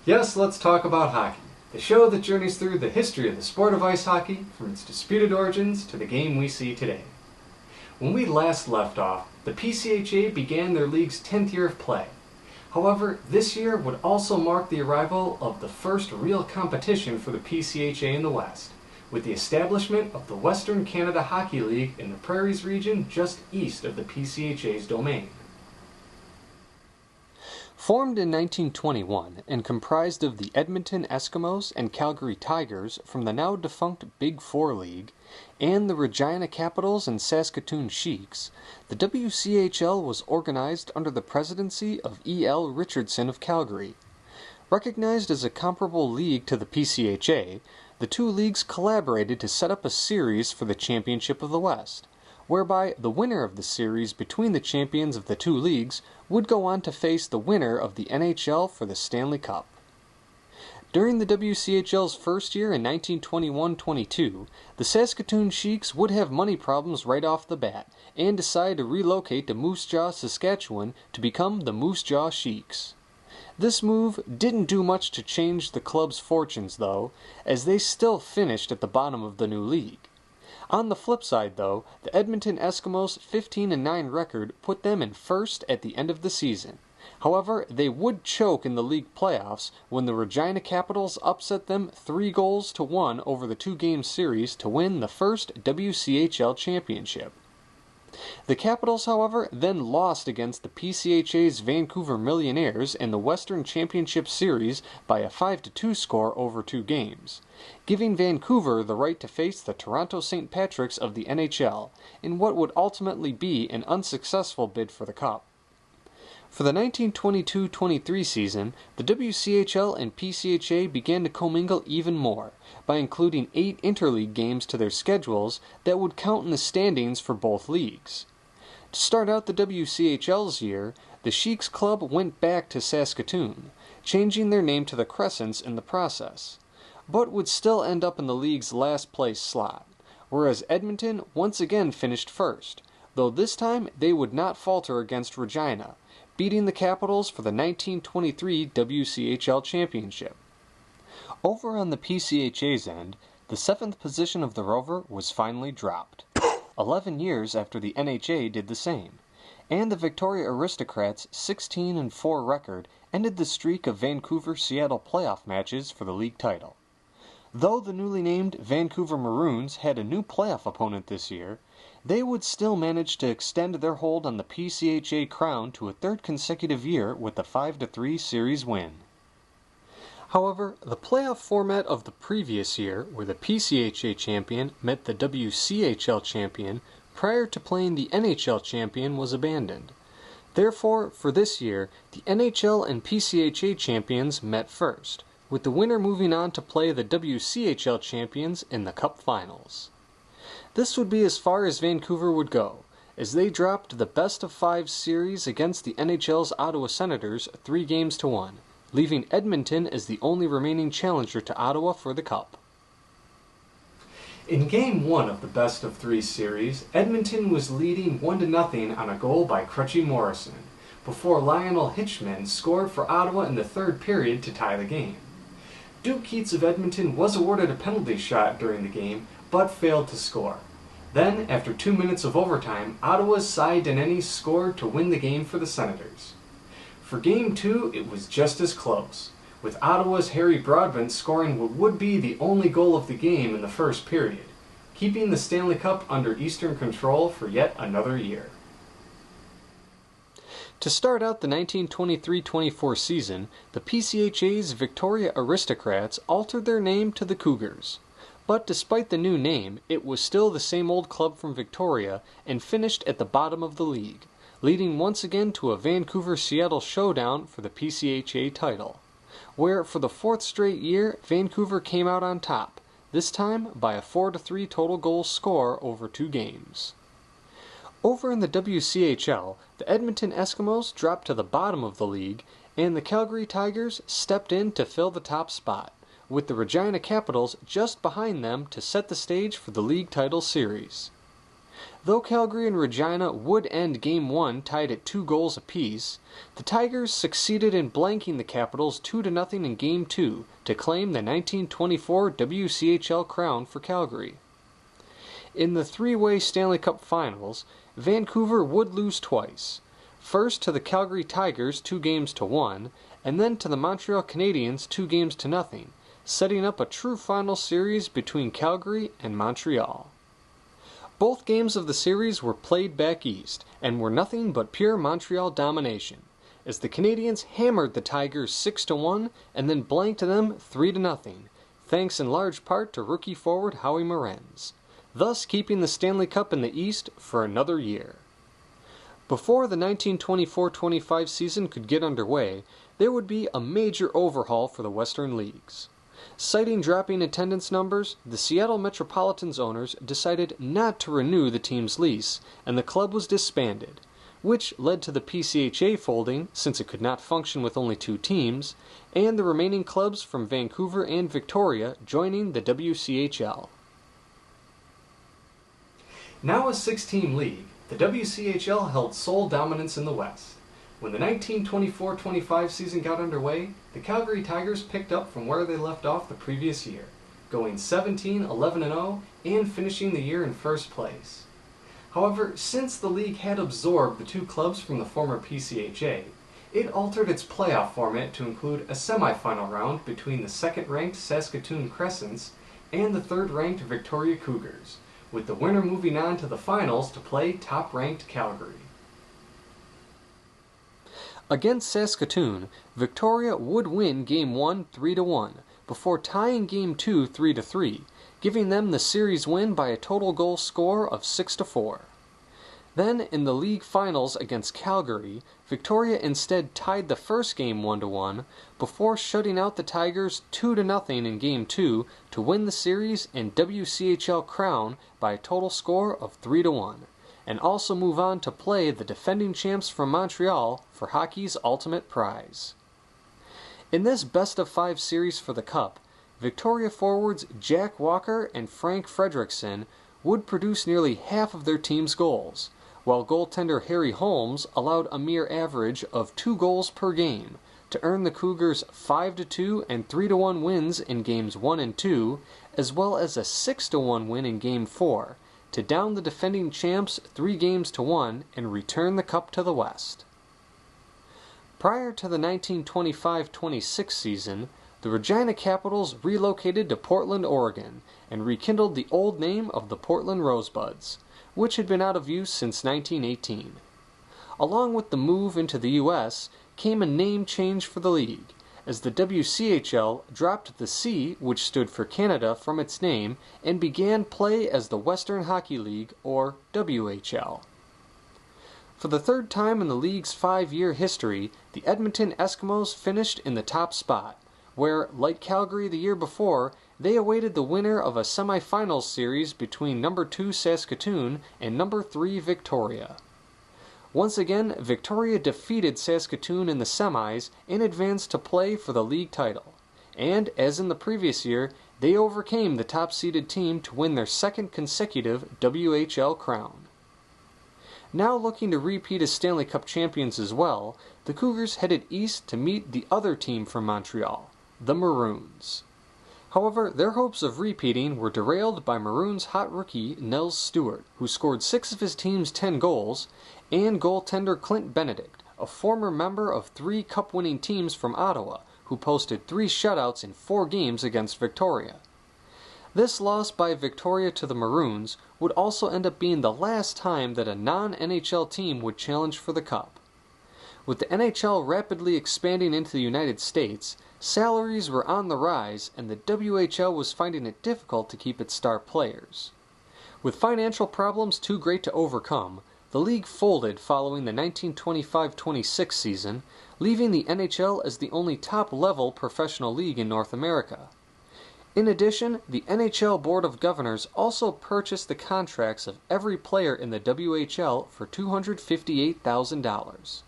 Yes, let's talk about hockey, the show that journeys through the history of the sport of ice hockey from its disputed origins to the game we see today. When we last left off, the PCHA began their league's 10th year of play. However, this year would also mark the arrival of the first real competition for the PCHA in the West, with the establishment of the Western Canada Hockey League in the Prairies region just east of the PCHA's domain. Formed in 1921 and comprised of the Edmonton Eskimos and Calgary Tigers from the now defunct Big Four League and the Regina Capitals and Saskatoon Sheiks, the WCHL was organized under the presidency of E.L. Richardson of Calgary. Recognized as a comparable league to the PCHA, the two leagues collaborated to set up a series for the Championship of the West, whereby the winner of the series between the champions of the two leagues would go on to face the winner of the NHL for the Stanley Cup. During the WCHL's first year in 1921-22, the Saskatoon Sheiks would have money problems right off the bat and decide to relocate to Moose Jaw, Saskatchewan to become the Moose Jaw Sheiks. This move didn't do much to change the club's fortunes though, as they still finished at the bottom of the new league. On the flip side, though, the Edmonton Eskimos' 15-9 record put them in first at the end of the season. However, they would choke in the league playoffs when the Regina Capitals upset them 3-1 over the two-game series to win the first WCHL championship. The Capitals, however, then lost against the PCHA's Vancouver Millionaires in the Western Championship Series by a 5-2 score over two games, giving Vancouver the right to face the Toronto St. Patricks of the NHL in what would ultimately be an unsuccessful bid for the Cup. For the 1922-23 season, the WCHL and PCHA began to commingle even more, by including 8 interleague games to their schedules that would count in the standings for both leagues. To start out the WCHL's year, the Sheiks Club went back to Saskatoon, changing their name to the Crescents in the process, but would still end up in the league's last place slot, whereas Edmonton once again finished first, though this time they would not falter against Regina, beating the Capitals for the 1923 WCHL Championship. Over on the PCHA's end, the 7th position of the Rover was finally dropped, 11 years after the NHA did the same, and the Victoria Aristocrats' 16-4 record ended the streak of Vancouver-Seattle playoff matches for the league title. Though the newly named Vancouver Maroons had a new playoff opponent this year, they would still manage to extend their hold on the PCHA crown to a third consecutive year with a 5-3 series win. However, the playoff format of the previous year, where the PCHA champion met the WCHL champion prior to playing the NHL champion, was abandoned. Therefore, for this year, the NHL and PCHA champions met first, with the winner moving on to play the WCHL champions in the Cup Finals. This would be as far as Vancouver would go, as they dropped the best-of-5 series against the NHL's Ottawa Senators 3-1, leaving Edmonton as the only remaining challenger to Ottawa for the Cup. In Game 1 of the best-of-3 series, Edmonton was leading 1-0 on a goal by Crutchy Morrison, before Lionel Hitchman scored for Ottawa in the third period to tie the game. Duke Keats of Edmonton was awarded a penalty shot during the game, but failed to score. Then, after 2 minutes of overtime, Ottawa's Cy Denneny scored to win the game for the Senators. For Game 2, it was just as close, with Ottawa's Harry Broadbent scoring what would be the only goal of the game in the first period, keeping the Stanley Cup under Eastern control for yet another year. To start out the 1923-24 season, the PCHA's Victoria Aristocrats altered their name to the Cougars. But despite the new name, it was still the same old club from Victoria and finished at the bottom of the league, leading once again to a Vancouver-Seattle showdown for the PCHA title, where for the 4th straight year, Vancouver came out on top, this time by a 4-3 total goal score over 2 games. Over in the WCHL, the Edmonton Eskimos dropped to the bottom of the league, and the Calgary Tigers stepped in to fill the top spot, with the Regina Capitals just behind them to set the stage for the league title series. Though Calgary and Regina would end Game 1 tied at 2 goals apiece, the Tigers succeeded in blanking the Capitals 2-0 in Game 2 to claim the 1924 WCHL crown for Calgary. In the three-way Stanley Cup Finals, Vancouver would lose twice, first to the Calgary Tigers 2-1, and then to the Montreal Canadiens 2-0, setting up a true final series between Calgary and Montreal. Both games of the series were played back east and were nothing but pure Montreal domination, as the Canadiens hammered the Tigers 6-1 and then blanked them 3-0, thanks in large part to rookie forward Howie Morenz, thus keeping the Stanley Cup in the East for another year. Before the 1924-25 season could get underway, there would be a major overhaul for the Western Leagues. Citing dropping attendance numbers, the Seattle Metropolitans owners decided not to renew the team's lease, and the club was disbanded, which led to the PCHA folding since it could not function with only 2 teams, and the remaining clubs from Vancouver and Victoria joining the WCHL. Now a 6-team league, the WCHL held sole dominance in the West. When the 1924-25 season got underway, the Calgary Tigers picked up from where they left off the previous year, going 17-11-0 and finishing the year in first place. However, since the league had absorbed the 2 clubs from the former PCHA, it altered its playoff format to include a semifinal round between the second-ranked Saskatoon Crescents and the third-ranked Victoria Cougars, with the winner moving on to the finals to play top-ranked Calgary. Against Saskatoon, Victoria would win Game 1 3-1, before tying Game 2 3-3, giving them the series win by a total goal score of 6-4. Then, in the league finals against Calgary, Victoria instead tied the first game 1-1, before shutting out the Tigers 2-0 in Game 2 to win the series and WCHL crown by a total score of 3-1. And also move on to play the defending champs from Montreal for hockey's ultimate prize. In this best-of-5 series for the Cup, Victoria forwards Jack Walker and Frank Fredrickson would produce nearly half of their team's goals, while goaltender Harry Holmes allowed a mere average of 2 goals per game to earn the Cougars 5-2 and 3-1 wins in Games 1 and 2, as well as a 6-1 win in Game 4, to down the defending champs 3-1 and return the Cup to the West. Prior to the 1925-26 season, the Regina Capitals relocated to Portland, Oregon, and rekindled the old name of the Portland Rosebuds, which had been out of use since 1918. Along with the move into the U.S. came a name change for the league, as the WCHL dropped the C, which stood for Canada, from its name and began play as the Western Hockey League, or WHL. For the third time in the league's 5-year history, the Edmonton Eskimos finished in the top spot, where, like Calgary the year before, they awaited the winner of a semifinals series between number 2 Saskatoon and number 3 Victoria. Once again, Victoria defeated Saskatoon in the semis and advanced to play for the league title. And, as in the previous year, they overcame the top-seeded team to win their second consecutive WHL crown. Now looking to repeat as Stanley Cup champions as well, the Cougars headed east to meet the other team from Montreal, the Maroons. However, their hopes of repeating were derailed by Maroons' hot rookie Nels Stewart, who scored 6 of his team's 10 goals, and goaltender Clint Benedict, a former member of 3 Cup-winning teams from Ottawa, who posted 3 shutouts in 4 games against Victoria. This loss by Victoria to the Maroons would also end up being the last time that a non-NHL team would challenge for the Cup. With the NHL rapidly expanding into the United States, salaries were on the rise and the WHL was finding it difficult to keep its star players. With financial problems too great to overcome, the league folded following the 1925-26 season, leaving the NHL as the only top-level professional league in North America. In addition, the NHL Board of Governors also purchased the contracts of every player in the WHL for $258,000.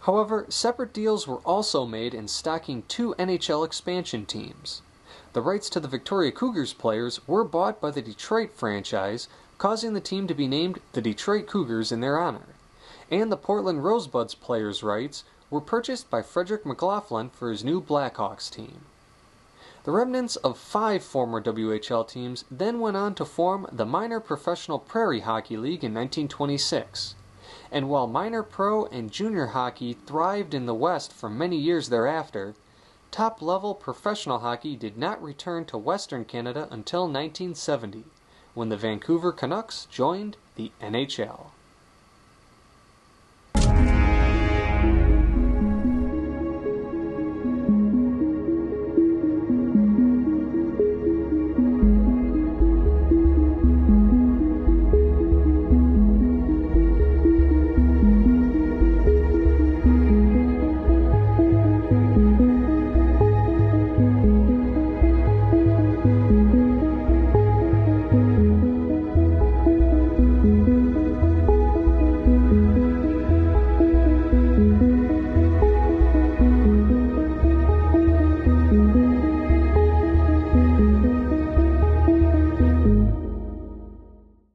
However, separate deals were also made in stocking 2 NHL expansion teams. The rights to the Victoria Cougars players were bought by the Detroit franchise causing the team to be named the Detroit Cougars in their honor, and the Portland Rosebuds players' rights were purchased by Frederick McLaughlin for his new Blackhawks team. The remnants of 5 former WHL teams then went on to form the Minor Professional Prairie Hockey League in 1926, and while minor pro and junior hockey thrived in the West for many years thereafter, top-level professional hockey did not return to Western Canada until 1970, when the Vancouver Canucks joined the NHL.